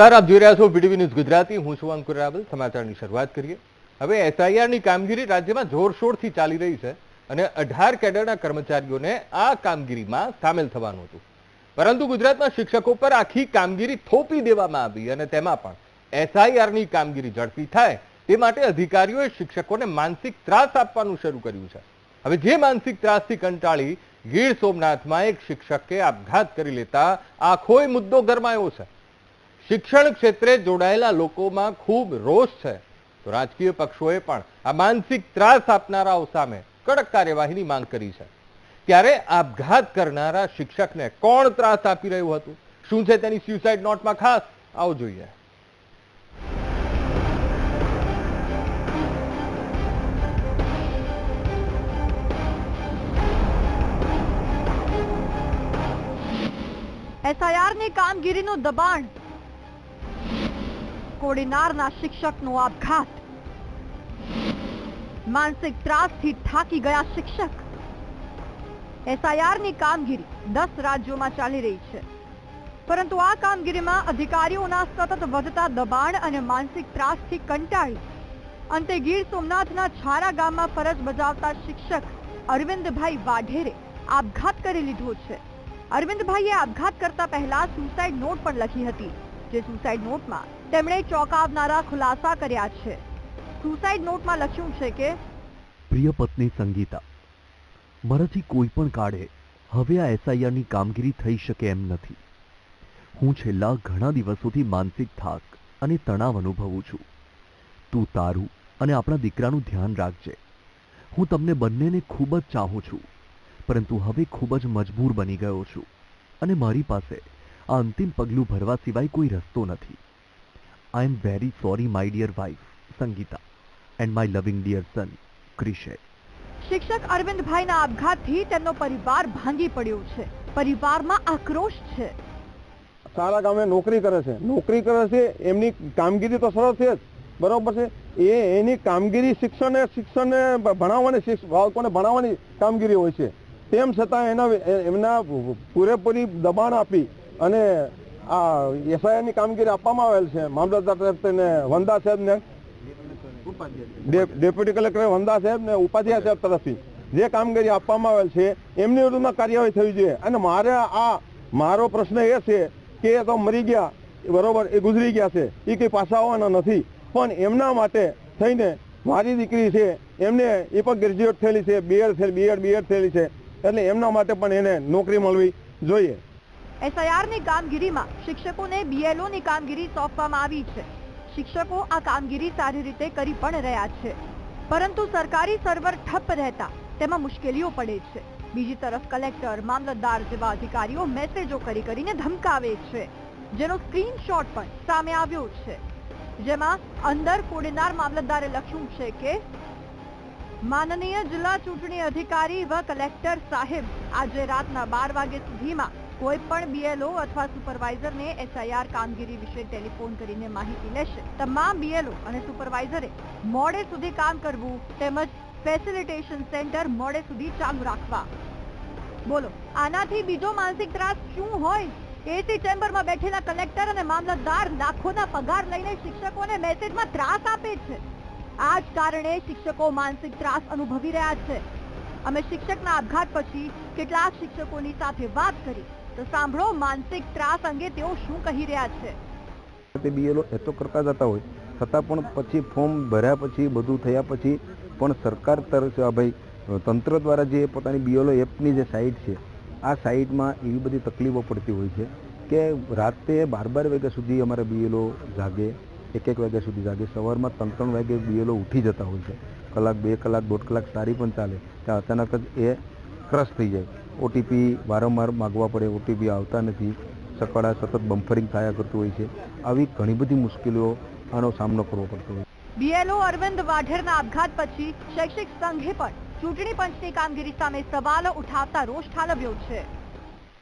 નમસ્કાર, આપ જોઈ રહ્યા છો બીટીવી ન્યૂઝ ગુજરાતી. હું છું અંકુર રાવલ. સમાચારની શરૂઆત કરીએ. હવે એસઆઈઆરની કામગીરી રાજ્યમાં જોરશોરથી ચાલી રહી છે અને 18 કેડરના કર્મચારીઓને આ કામગીરીમાં સામેલ થવાનું હતું, પરંતુ ગુજરાતમાં શિક્ષકો પર આખી કામગીરી થોપી દેવામાં આવી અને તેમાં પણ એસઆઈઆરની કામગીરી ઝડપી થાય તે માટે અધિકારીઓએ શિક્ષકોને માનસિક ત્રાસ આપવાનું શરૂ કર્યું છે. હવે જે માનસિક ત્રાસથી કંટાળી ગીર સોમનાથમાં એક શિક્ષકે આપઘાત કરી લેતા આખો મુદ્દો ગરમાયો છે. શિક્ષણ ક્ષેત્રે જોડાયેલા લોકોમાં ખૂબ રોષ છે, તો રાજકીય પક્ષોએ પણ આ માનસિક ત્રાસ આપનારાઓ સામે કડક કાર્યવાહીની માંગ કરી છે. ત્યારે આપઘાત કરનારા શિક્ષકને કોણ ત્રાસ આપી રહ્યું હતું, શું છે તેની સ્યુસાઇડ નોટમાં ખાસ આવો જોઈએ. એસઆઈઆરની કામગીરીનું દબાણ, કોડીનારના શિક્ષકનો આપઘાત, માનસિક ત્રાસથી થાકી ગયા શિક્ષક. એસઆઈઆરની કામગીરી 10 રાજ્યોમાં ચાલી રહી છે, પરંતુ આ કામગીરીમાં અધિકારીઓના સતત વધતા દબાણ અને માનસિક ત્રાસથી કંટાળી અંતે ગીર સોમનાથના છારા ગામમાં ફરજ બજાવતા શિક્ષક અરવિંદભાઈ વાઢેરે આપઘાત કરી લીધો છે. અરવિંદભાઈએ આપઘાત કરતા પહેલા સુસાઇડ નોટ પણ લખી હતી, જે સુસાઇડ નોટમાં તેમણે ચોંકાવનારા ખુલાસા કર્યા છે. સુસાઇડ નોટમાં લખ્યું છે કે પ્રિય પત્ની સંગીતા, મારાથી કોઈ પણ કાળે હવે આ એસઆઈઆરની કામગીરી થઈ શકે એમ નથી. હું છેલ્લા ઘણા દિવસોથી માનસિક થાક અને તણાવ અનુભવું છું. તું તારું અને આપણા દીકરાનું ધ્યાન રાખજે. હું તમને બંનેને ખૂબ જ ચાહું છું, પરંતુ હવે ખૂબ જ મજબૂર બની ગયો છું અને મારી પાસે આ અંતિમ પગલું ભરવા સિવાય કોઈ રસ્તો નથી. I am very sorry my dear wife Sangeeta and my loving dear son ક્રિશે. શિક્ષક અરવિંદભાઈના આપઘાતથી તેમનો પરિવાર ભાંગી પડ્યો છે. પરિવારમાં આક્રોશ છે. સારા ગામે નોકરી કરે છે, એમની કામગીરી તો સરસ છે જ, બરોબર છે. એની કામગીરી શિક્ષણને ભણાવવાની, બાળકોને ભણાવવાની કામગીરી હોય છે. તેમ છતાં એમના પૂરેપૂરી દબાણ આપી અને આ એસઆઈઆરની કામગીરી આપવામાં આવેલ છે. મામલતદાર તરફથી વંદા સાહેબને, ડેપ્યુટી કલેક્ટર વંદા સાહેબ ને ઉપાધ્યાય સાહેબ તરફથી જે કામગીરી આપવામાં આવેલ છે એમની વિરુદ્ધમાં કાર્યવાહી થવી જોઈએ. અને મારો પ્રશ્ન એ છે કે એ તો મરી ગયા, બરોબર, એ ગુજરી ગયા છે, એ કંઈ પાછા આવવાના નથી, પણ એમના માટે થઈને મારી દીકરી છે, એમને એ પણ ગ્રેજ્યુએટ થયેલી છે, બીએડ થયેલી છે, એટલે એમના માટે પણ એને નોકરી મળવી જોઈએ. એસઆઈઆરની કામગીરીમાં શિક્ષકોને બીએલઓની કામગીરી સોંપવામાં આવી છે. શિક્ષકો આ કામગીરી સારી રીતે કરી પણ રહ્યા છે, પરંતુ સરકારી સર્વર ઠપ રહેતા તેમાં મુશ્કેલીઓ પડે છે. બીજી તરફ કલેક્ટર, મામલતદાર જેવા અધિકારીઓ મેસેજો કરીને ધમકાવે છે, જેનો સ્ક્રીનશોટ પણ સામે આવ્યો છે, જેમાં અંદર કોડીનાર મામલતદારે લખ્યું છે કે માનનીય જિલ્લા ચૂંટણી અધિકારી વ કલેક્ટર સાહેબ આજે રાતના 12 વાગ્યા સુધીમાં કોઈ પણ બીએલઓ અથવા સુપરવાઇઝરને એસઆઈઆર કામગીરી વિશે ટેલિફોન કરીને માહિતી લેશે. તમામ બીએલઓ અને સુપરવાઇઝરે મોડે સુધી કામ કરવું તેમજ ફેસિલિટેશન સેન્ટર મોડે સુધી ચાલુ રાખવા. બોલો, આનાથી બીજો માનસિક ત્રાસ શું હોય? એસી ચેમ્બરમાં બેઠેલા કલેક્ટર અને મામલતદાર લાખોના પગાર લઈને શિક્ષકોને મેસેજમાં ત્રાસ આપે છે. આ જ કારણે શિક્ષકો માનસિક ત્રાસ અનુભવી રહ્યા છે. અમે શિક્ષકના આપઘાત પછી કેટલાક શિક્ષકોની સાથે વાત કરી, તો સાંભળો માનસિક ત્રાસ અંગે તેઓ શું કહી રહ્યા છે. તે બીએલઓ એ તો કરતા જતા હોય, છતાં પણ પછી ફોર્મ ભર્યા પછી બધું થયા પછી પણ સરકાર તરફ ભાઈ તંત્ર દ્વારા જે પોતાની બીએલઓ એપની જે સાઇટ છે, આ સાઇટમાં એવી બધી તકલીફો પડતી હોય છે કે રાતે 12 વાગ્યા સુધી અમારા બીએલઓ જાગે, 1 વાગ્યા સુધી જાગે, સવારમાં 3 વાગે બીએલઓ ઉઠી જતા હોય છે. કલાક, 2 કલાક, 1.5 કલાક સારી પણ ચાલે, ત્યાં અચાનક જ એ ક્રશ થઈ જાય. ઓટીપી વારંવાર માગવા પડે, ઓટીપી આવતા નથી, સકળા સતત બમ્ફરિંગ થયા કરતું હોય છે. આવી ઘણી બધી મુશ્કેલીઓ આનો સામનો કરવો પડતો હોય. બીએલઓ અરવિંદ વાઢેરના આપઘાત પછી શૈક્ષિક સંઘે પણ ચૂંટણી પંચની કામગીરી સામે સવાલો ઉઠાવતા રોષ ઠાલવ્યો છે.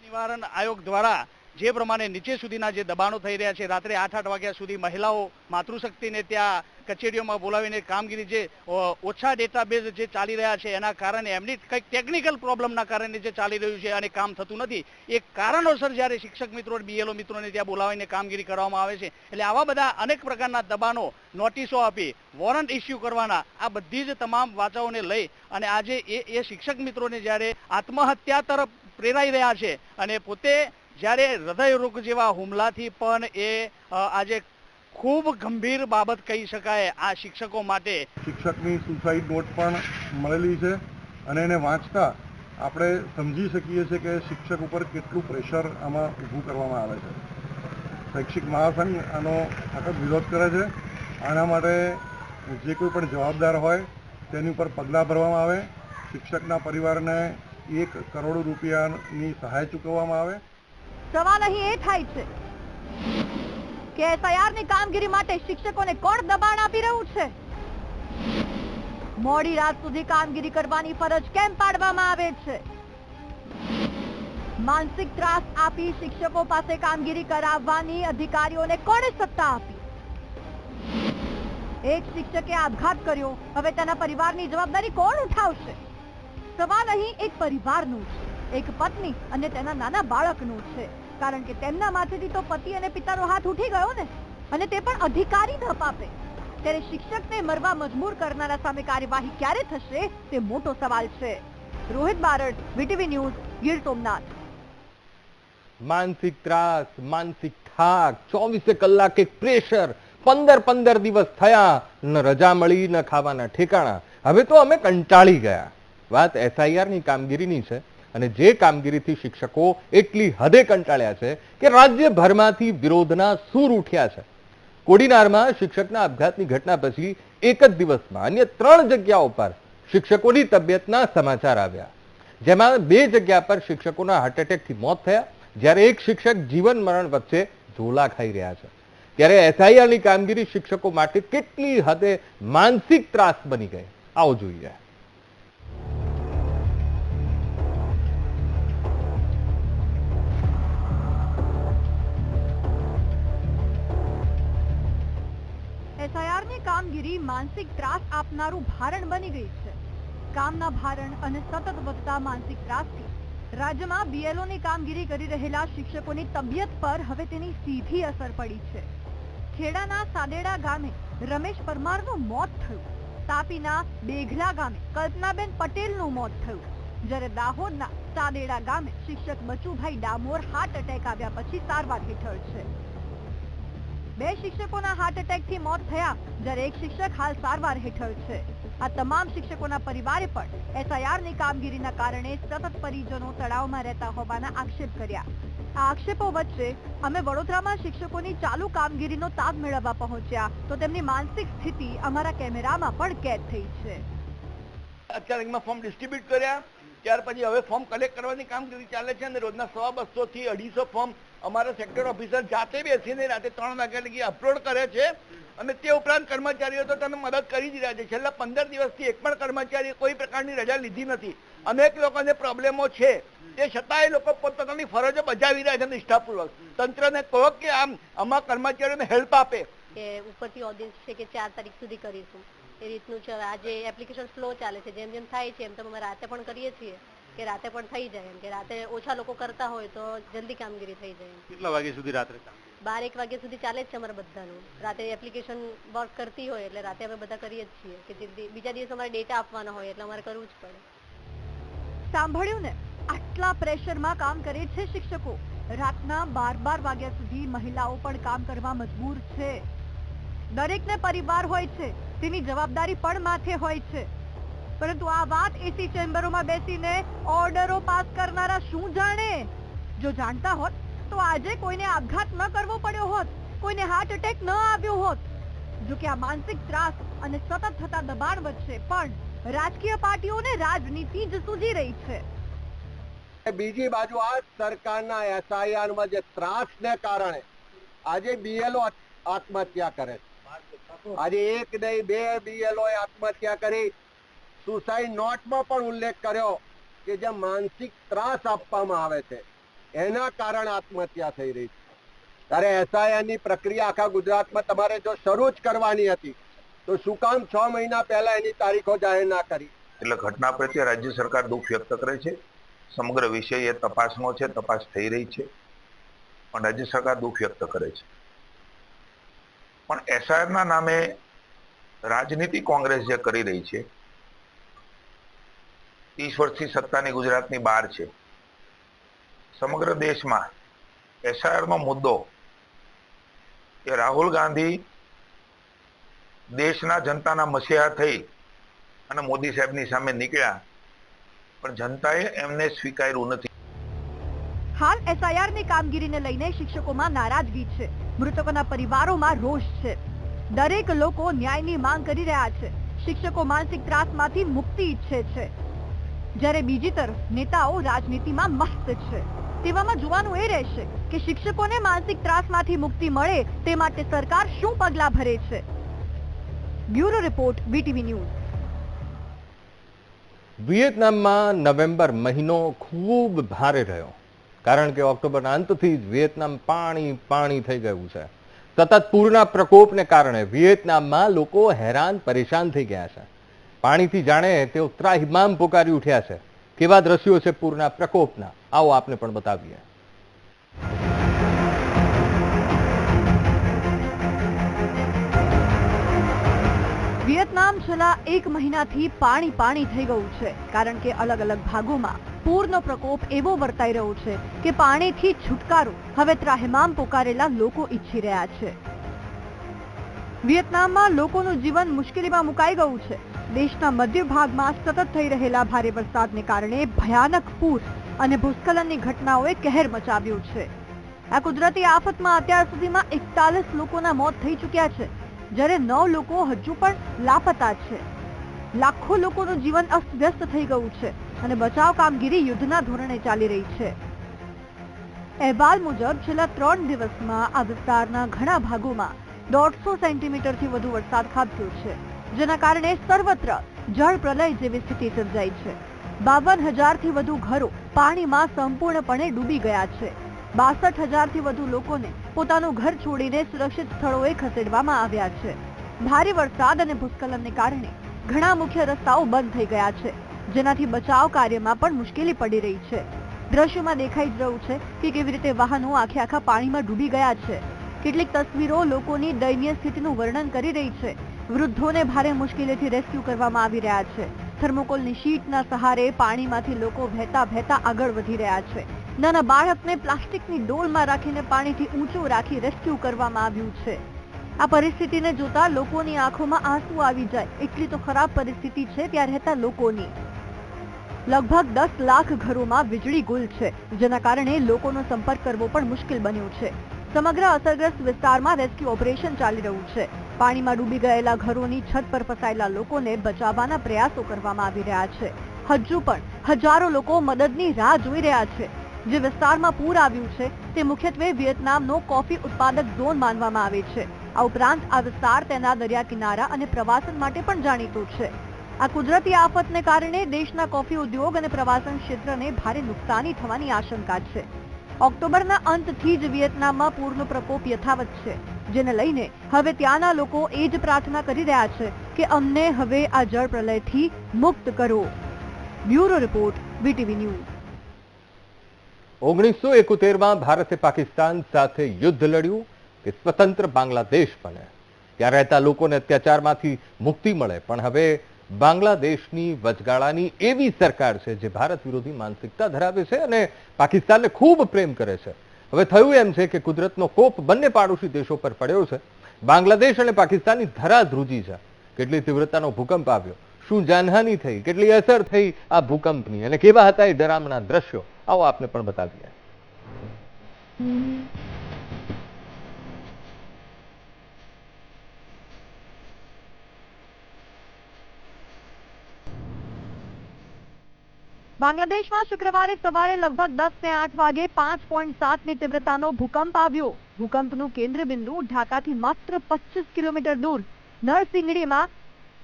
નિવારણ આયોગ દ્વારા જે પ્રમાણે નીચે સુધીના જે દબાણો થઈ રહ્યા છે, રાત્રે 8-8 વાગ્યા સુધી મહિલાઓ માતૃશક્તિને ત્યાં કચેરીઓમાં બોલાવીને કામગીરી જે ઓછા ડેટાબેઝ જે ચાલી રહ્યા છે એના કારણે એમની કંઈક ટેકનિકલ પ્રોબ્લેમના કારણે જે ચાલી રહ્યું છે અને કામ થતું નથી, એ કારણોસર જ્યારે શિક્ષક મિત્રો BLO મિત્રોને ત્યાં બોલાવીને કામગીરી કરવામાં આવે છે. એટલે આવા બધા અનેક પ્રકારના દબાણો, નોટિસો આપી, વોરંટ ઇસ્યુ કરવાના, આ બધી જ તમામ વાચાઓને લઈ અને આજે એ શિક્ષક મિત્રોને જ્યારે આત્મહત્યા તરફ પ્રેરાઈ રહ્યા છે અને પોતે જ્યારે હૃદયરોગ જેવા હુમલાથી પણ એ આજે ખૂબ ગંભીર બાબત કહી શકાય આ શિક્ષકો માટે. શિક્ષકની સુસાઇડ નોટ પણ મળેલી છે અને એને વાંચતા આપણે સમજી શકીએ છીએ કે શિક્ષક ઉપર કેટલું પ્રેશર આમાં ઊભું કરવામાં આવે છે. શૈક્ષિક મહાસંઘ આનો સખત વિરોધ કરે છે. આના માટે જે કોઈ પણ જવાબદાર હોય તેની ઉપર પગલાં ભરવામાં આવે. શિક્ષકના પરિવારને 1 કરોડ રૂપિયાની સહાય ચૂકવવામાં આવે. સવાલ અહીં એ થાય છે કે SIR ની કામગીરી માટે શિક્ષકોને કોણ દબાણ આપી રહ્યું છે? મોડી રાત સુધી કામગીરી કરવાની ફરજ કેમ પાડવામાં આવે છે? માનસિક ત્રાસ આપી શિક્ષકો પાસે કામગીરી કરાવવાની અધિકારીઓને કોણે સત્તા આપી? એક શિક્ષકે આપઘાત કર્યો, હવે તેના પરિવારની જવાબદારી કોણ ઉઠાવશે? સવાલ અહીં એક પરિવારનું છે, એક પત્ની અને તેના નાના બાળકનું છે, કારણ કે તેમના માથેથી તો પતિ અને પિતાનો હાથ ઉઠી ગયો ને, અને તે પણ અધિકારી ન પાપે. ત્યારે શિક્ષકને મરવા મજબૂર કરનારા સામે કાર્યવાહી ક્યારે થશે તે મોટો સવાલ છે. Rohit Barad, VTV news, Gir Somnath. માનસિક ત્રાસ, માનસિક થાક, 24 કલાક એક પ્રેશર, 15 દિવસ થયા, ન રજા મળી, ન ખાવાના ઠેકાણા. હવે તો અમે કંટાળી ગયા. વાત SIR ની કામગીરીની છે અને જે કામગીરીથી શિક્ષકો એટલી હદે કંટાળ્યા છે કે રાજ્યભરમાંથી વિરોધના સૂર ઉઠ્યા છે. કોડીનારમાં શિક્ષકના આપઘાતની ઘટના પછી એક જ દિવસમાં અન્ય 3 જગ્યાઓ પર શિક્ષકોની તબિયતના સમાચાર આવ્યા, જેમાં 2 જગ્યા પર શિક્ષકોના હાર્ટ એટેકથી મોત થયા, જ્યારે એક શિક્ષક જીવન મરણ વચ્ચે ઝોલા ખાઈ રહ્યા છે. ત્યારે SIR ની કામગીરી શિક્ષકો માટે કેટલી હદે માનસિક ત્રાસ બની ગઈ, આવો જોઈએ. SIR ની કામગીરી માનસિક ત્રાસ આપનારું ભારણ બની ગઈ છે. કામના ભારણ અને સતત વધતા માનસિક ત્રાસથી રાજ્યમાં BLO ની કામગીરી કરી રહેલા શિક્ષકોની તબિયત પર હવે તેની સીધી અસર પડી છે. ખેડાના સાદેડા ગામે રમેશ પરમારનું મોત થયું. તાપીના બેઘલા ગામે કલ્પનાબેન પટેલનું મોત થયું, જ્યારે દાહોદના સાદેડા ગામે શિક્ષક બચુભાઈ ડામોર હાર્ટ એટેક આવ્યા પછી સારવાર હેઠળ છે. 2 શિક્ષકોના હાર્ટ એટેકથી મોત થયા, જ્યારે એક શિક્ષક હાલ સારવાર હેઠળ છે. આ તમામ શિક્ષકોના પરિવારે પણ SIR ની કામગીરીના કારણે સતત પરિજનો તણાવમાં રહેતા હોવાના આક્ષેપ કર્યા. આ આક્ષેપો વચ્ચે અમે વડોદરામાં શિક્ષકોની ચાલુ કામગીરીનો તાગ મેળવવા પહોંચ્યા તો તેમની માનસિક સ્થિતિ અમારા કેમેરામાં પણ કેદ થઈ છે. અત્યારે ફોર્મ ડિસ્ટ્રીબ્યુટ કર્યા, ત્યાર પછી હવે ફોર્મ કલેક્ટ કરવાની કામગીરી ચાલે છે અને રોજના 100-200 થી 250 ફોર્મ અમારા સેક્ટર ઓફિસર જાતે બેસીને રાતે 3 વાગ્યા લગી અપલોડ કરે છે અને તે ઉપરાંત કર્મચારીઓ તો તમે મદદ કરી જ રહ્યા છે. છેલ્લા 15 દિવસથી એક પણ કર્મચારીએ કોઈ પ્રકારની રજા લીધી નથી. અનેક લોકોને પ્રોબ્લેમો છે, તે છતાંય લોકો પોતાની ફરજો બજાવી રહ્યા છે નિષ્ઠાપૂર્વક. તંત્રને કહો કે આમાં કર્મચારીઓને હેલ્પ આપે. કે ઉપરથી ઓર્ડિનન્સ છે કે 4 તારીખ સુધી કરીશું, એ રીતનું છે. આજે એપ્લિકેશન સ્લો ચાલે છે, જેમ જેમ થાય છે એમ તો અમે રાતે પણ કરીએ છીએ કે રાતે પણ થઈ જાય, એમ કે રાતે ઓછા લોકો કરતા હોય તો જલ્દી કામગીરી થઈ જાય. કેટલા વાગ્યા સુધી રાત્રે? 12-1 વાગ્યા સુધી ચાલે જ છે અમારા બધાનું. રાતે એપ્લિકેશન વર્ક કરતી હોય એટલે રાતે અમે બધા કરીએ જ છીએ કે બીજા દિવસે અમારે ડેટા આપવાના હોય એટલે અમારે કરવું જ પડે. સાંભળ્યું ને, આટલા પ્રેશરમાં કામ કરે છે શિક્ષકો. રાતના 12 વાગ્યા સુધી મહિલાઓ પણ કામ કરવા મજબૂર છે. દરેકને પરિવાર હોય છે, તેની જવાબદારી પણ માથે હોય છે, પરંતુ આ વાત એસી ચેમ્બરોમાં બેસીને ઓર્ડરો પાસ કરનારા શું જાણે? જો જાણતા હોત તો આજે કોઈને આપઘાત ન કરવો પડ્યો હોત, કોઈને હાર્ટ એટેક ન આવ્યો હોત. જો કે આ માનસિક ત્રાસ અને સતત થતા દબાણ વચ્ચે પણ રાજકીય પાર્ટીઓને રાજનીતિ જ સૂજી રહી છે. બીજી બાજુ આ સરકારના SIR માં જે ત્રાસને કારણે આજે BLO આત્મહત્યા કરે છે. આજે 1 નહીં 2 BLO આત્મહત્યા કરી. સુસાઇડ નોટમાં પણ ઉલ્લેખ કર્યો કે જે માનસિક ત્રાસ આપવામાં આવે છે એના કારણે આત્મહત્યા થઈ રહી છે. ત્યારે એસઆઈઆરની પ્રક્રિયા આખા ગુજરાતમાં તમારે જો શરૂ જ કરવાની હતી તો શું કામ 6 મહિના પહેલા એની તારીખો જાહેર ના કરી? એટલે ઘટના પ્રત્યે રાજ્ય સરકાર દુઃખ વ્યક્ત કરે છે. સમગ્ર વિષય એ તપાસનો છે, તપાસ થઈ રહી છે, પણ રાજ્ય સરકાર દુઃખ વ્યક્ત કરે છે. પણ એસઆઈઆરના નામે રાજનીતિ કોંગ્રેસ જે કરી રહી છે, 30 વર્ષથી સત્તાની ગુજરાતની બહાર છે. સમગ્ર દેશમાં એસઆઈઆરનો મુદ્દો કે રાહુલ ગાંધી દેશના જનતાના મસીહા થઈ અને મોદી સાહેબની સામે નીકળ્યા, પણ જનતાએ એમને સ્વીકાર્યું નથી. હાલ એસઆઈઆર ની કામગીરીને લઈને શિક્ષકોમાં નારાજગી છે. મૃતકોના પરિવારોમાં રોષ છે. દરેક લોકો ન્યાયની માંગ કરી રહ્યા છે. શિક્ષકો માનસિક ત્રાસમાંથી મુક્તિ ઈચ્છે છે, જ્યારે બીજી તરફ નેતાઓ રાજનીતિમાં મસ્ત છે. તેવામાં જોવાનું એ રહેશે કે શિક્ષકોને માનસિક ત્રાસમાંથી મુક્તિ મળે તે માટે સરકાર શું પગલાં ભરે છે. Bureau report, VTV news. વિયેતનામમાં નવેમ્બર મહિનો ખૂબ ભારે રહ્યો, કારણ કે ઓક્ટોબરના અંતથી જ વિયેતનામ પાણી થઈ ગયું છે. સતત પૂરના પ્રકોપને કારણે વિયેતનામમાં લોકો હેરાન પરેશાન થઈ ગયા છે. પાણીથી જાણે તેઓ ત્રાહિમામ પોકારી ઉઠ્યા છે. કેવા દ્રશ્યો છે પૂરના પ્રકોપના, આવો આપને પણ બતાવીએ. વિયેતનામ છેલ્લા 1 મહિનાથી પાણી થઈ ગયું છે, કારણ કે અલગ અલગ ભાગોમાં પૂરનો પ્રકોપ એવો વર્તાઈ રહ્યો છે કે પાણીથી છુટકારો હવે ત્રાહિમામ પોકારેલા લોકો ઈચ્છી રહ્યા છે. વિયેતનામમાં લોકોનું જીવન મુશ્કેલીમાં મુકાઈ ગયું છે. દેશના મધ્ય ભાગમાં સતત થઈ રહેલા ભારે વરસાદને કારણે ભયાનક પૂર અને ભૂસ્ખલનની ઘટનાઓએ કહેર મચાવ્યું છે. આ કુદરતી આફતમાં અત્યાર સુધીમાં 41 લોકોના મોત થઈ ચૂક્યા છે, જ્યારે 9 લોકો હજુ પણ લાપતા છે. લાખો લોકોનું જીવન અસ્તવ્યસ્ત થઈ ગયું છે અને બચાવ કામગીરી યુદ્ધના ધોરણે ચાલી રહી છે. અહેવાલ મુજબ છેલ્લા 3 દિવસમાં આ વિસ્તારના ઘણા ભાગોમાં 150 સેન્ટીમીટરથી વધુ વરસાદ ખાબક્યો છે, જેના કારણે સર્વત્ર જળ પ્રલય જેવી સ્થિતિ સર્જાઈ છે. 52,000થી વધુ ઘરો પાણીમાં સંપૂર્ણપણે ડૂબી ગયા છે. 62,000થી વધુ લોકોને પોતાનું ઘર છોડીને સુરક્ષિત સ્થળોએ ખસેડવામાં આવ્યા છે. ભારે વરસાદ અને ભૂસ્ખલનને કારણે ઘણા મુખ્ય રસ્તાઓ બંધ થઈ ગયા છે, જેનાથી બચાવ કાર્યમાં પણ મુશ્કેલી પડી રહી છે. દ્રશ્યોમાં દેખાઈ જ રહ્યું છે કે કેવી રીતે વાહનો આખા પાણીમાં ડૂબી ગયા છે. કેટલીક તસવીરો લોકોની દયનીય સ્થિતિનું વર્ણન કરી રહી છે. વૃદ્ધોને ભારે મુશ્કેલીથી રેસ્ક્યુ કરવામાં આવી રહ્યા છે. થર્મોકોલની શીટના સહારે પાણીમાંથી લોકો વહેતા આગળ વધી રહ્યા છે. નાના બાળકને પ્લાસ્ટિકની ડોલમાં રાખીને પાણીથી ઊંચો રાખી રેસ્ક્યુ કરવામાં આવ્યું છે. આ પરિસ્થિતિને જોતા લોકોની આંખોમાં આંસુ આવી જાય એટલી તો ખરાબ પરિસ્થિતિ છે ત્યાં રહેતા લોકોની. લગભગ 10 લાખ ઘરોમાં વીજળી ગુલ છે, જેના કારણે લોકોનો સંપર્ક કરવો પણ મુશ્કેલ બન્યો છે. સમગ્ર અસરગ્રસ્ત વિસ્તારમાં રેસ્ક્યુ ઓપરેશન ચાલી રહ્યું છે. પાણીમાં ડૂબી ગયેલા ઘરોની છત પર ફસાયેલા લોકોને બચાવવાના પ્રયાસો કરવામાં આવી રહ્યા છે. હજુ પણ હજારો લોકો મદદની રાહ જોઈ રહ્યા છે. જે વિસ્તારમાં પૂર આવ્યું છે તે મુખ્યત્વે વિયેતનામનો કોફી ઉત્પાદક ઝોન માનવામાં આવે છે. આ ઉપરાંત આ વિસ્તાર તેના દરિયા કિનારા અને પ્રવાસન માટે પણ જાણીતો છે. આ કુદરતી આફતને કારણે દેશના કોફી ઉદ્યોગ અને પ્રવાસન ક્ષેત્રને ભારે નુકસાની થવાની આશંકા છે. ઓક્ટોબરના અંતથી જ વિયેતનામમાં પૂરનો પ્રકોપ યથાવત છે, જેને લઈને હવે ત્યાંના લોકો એ જ પ્રાર્થના કરી રહ્યા છે કે અમને હવે આ જળ પ્રલયથી મુક્ત કરો. Bureau report, VTV news. 1971માં ભારતે પાકિસ્તાન સાથે યુદ્ધ લડ્યું કે સ્વતંત્ર બાંગ્લાદેશ બને. ત્યાં રહેતા લોકોને અત્યાચારમાંથી મુક્તિ મળે, પણ હવે બાંગ્લાદેશની વચગાળાની એવી સરકાર છે જે ભારત વિરોધી માનસિકતા ધરાવે છે અને પાકિસ્તાનને ખૂબ પ્રેમ કરે છે. હવે થયું એમ છે કે કુદરતનો કોપ બંને પાડોશી દેશો પર પડ્યો છે. બાંગ્લાદેશ અને પાકિસ્તાનની ધરા ધ્રુજી છે. કેટલી તીવ્રતાનો ભૂકંપ આવ્યો, શું જાનહાનિ થઈ, કેટલી અસર થઈ આ ભૂકંપની અને કેવા હતા એ ડરામણા દ્રશ્યો, આવો આપને પણ બતાવીએ. બાંગ્લાદેશમાં શુક્રવારે સવારે લગભગ 10 ને 8 વાગે 5.7ની તીવ્રતાનો ભૂકંપ આવ્યો. ભૂકંપનું કેન્દ્ર બિંદુ ઢાકાથી માત્ર 25 કિલોમીટર દૂર નરસિંગડીમાં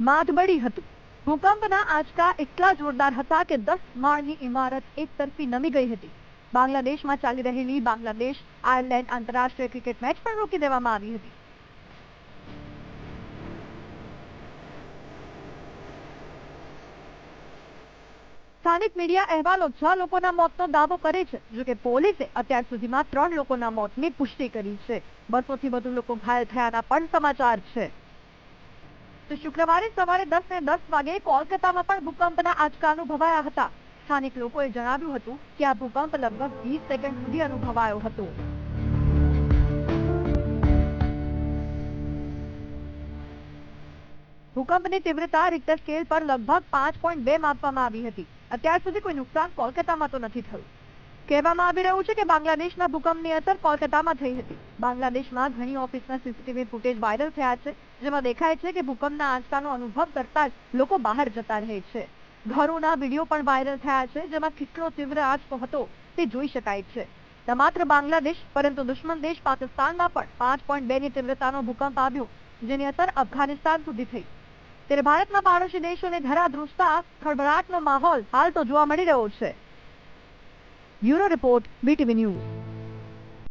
માતબડી હતું. ભૂકંપના આંચકા એટલા જોરદાર હતા કે 10 માળની ઇમારત એક તરફી નમી ગઈ હતી. બાંગ્લાદેશમાં ચાલી રહેલી બાંગ્લાદેશ આયર્લેન્ડ આંતરરાષ્ટ્રીય ક્રિકેટ મેચ પણ રોકી દેવામાં આવી હતી. સ્થાનિક મીડિયા અહેવાલો 6 લોકોના મોતનો દાવો કરે છે, જોકે પોલીસે અત્યાર સુધીમાં 3 લોકોના મોતની પુષ્ટિ કરી છે. 200 થી વધુ લોકો ઘાયલ થયાના પણ સમાચાર છે. તો શુક્રવારે સવારે 10:10 વાગે કોલકાતામાં પણ ભૂકંપના આંચકા અનુભવાયા હતા. સ્થાનિક લોકોએ જણાવ્યું હતું કે આ ભૂકંપ લગભગ 20 સેકન્ડ સુધી અનુભવાયો હતો. ભૂકંપની તીવ્રતા રિક્ટર સ્કેલ પર લગભગ 5.2 માપવામાં આવી હતી. અત્યાર સુધી કોઈ નુકસાન કોલકાતામાં તો નથી થયું. કહેવામાં આવી રહ્યું છે કે બાંગ્લાદેશના ભૂકંપની અસર કોલકાતામાં થઈ હતી. બાંગ્લાદેશમાં ઘણી ઓફિસના સીસીટીવી ફૂટેજ વાયરલ થયા છે, જેમાં દેખાય છે કે ભૂકંપના આંચકાનો અનુભવ કરતા જ લોકો બહાર જતા રહે છે. ઘરોના વિડીયો પણ વાયરલ થયા છે, જેમાં કેટલો તીવ્ર આંચકો હતો તે જોઈ શકાય છે. ન માત્ર બાંગ્લાદેશ પરંતુ દુશ્મન દેશ પાકિસ્તાનમાં પણ 5.2 ની તીવ્રતાનો ભૂકંપ આવ્યો, જેની અસર અફઘાનિસ્તાન સુધી થઈ. ત્યારે ભારતના પાડોશી દેશોને ધરાધ્રુજતા ખળભળાટનો માહોલ હાલ તો જોવા મળી રહ્યો છે. Bureau report, BTV news.